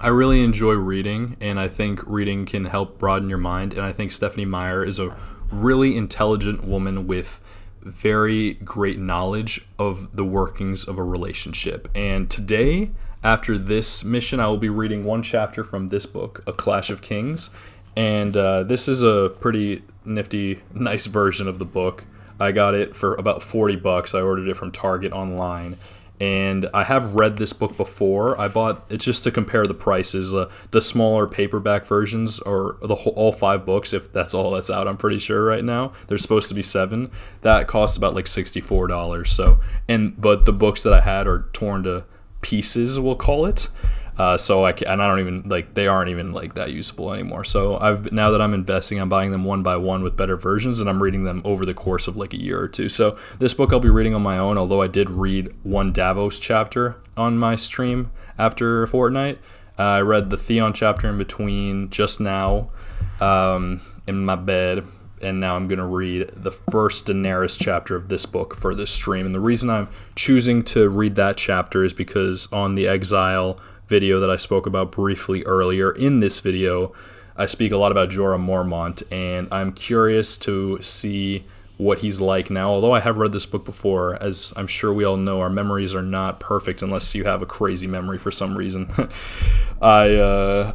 I really enjoy reading, and I think reading can help broaden your mind. And I think Stephanie Meyer is a really intelligent woman with very great knowledge of the workings of a relationship. And today, after this mission, I will be reading one chapter from this book, A Clash of Kings. And this is a pretty nifty, nice version of the book. I got it for about $40. I ordered it from Target online. And I have read this book before. I bought it just to compare the prices. The smaller paperback versions, or all 5 books, if that's all that's out. I'm pretty sure right now there's supposed to be 7. That cost about like $64. But the books that I had are torn to pieces, we'll call it. And I don't even they aren't even like that usable anymore. So now that I'm investing, I'm buying them one by one with better versions, and I'm reading them over the course of like a year or two. So this book I'll be reading on my own, although I did read one Davos chapter on my stream after a fortnight. I read the Theon chapter in between just now in my bed, and now I'm going to read the first Daenerys chapter of this book for this stream. And the reason I'm choosing to read that chapter is because on the Exile video that I spoke about briefly earlier, in this video I speak a lot about Jorah Mormont, and I'm curious to see what he's like now. Although I have read this book before, as I'm sure we all know, our memories are not perfect unless you have a crazy memory for some reason. When I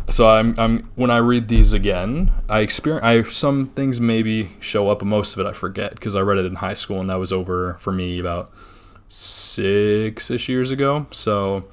read these again, some things maybe show up, but most of it I forget because I read it in high school, and that was over for me about 6-ish years ago. So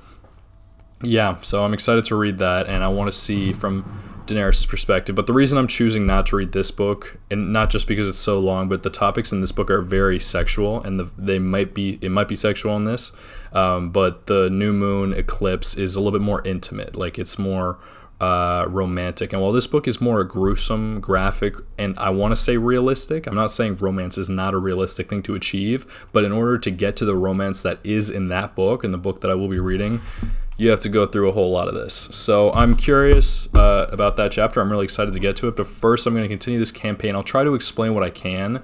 I'm excited to read that, and I want to see from Daenerys' perspective. But the reason I'm choosing not to read this book, and not just because it's so long, but the topics in this book are very sexual, and it might be sexual in this, but the new moon eclipse is a little bit more intimate. Like, it's more romantic. And while this book is more gruesome, graphic, and I want to say realistic, I'm not saying romance is not a realistic thing to achieve, but in order to get to the romance that is in that book, and the book that I will be reading, you have to go through a whole lot of this. So I'm curious about that chapter. I'm really excited to get to it. But first, I'm going to continue this campaign. I'll try to explain what I can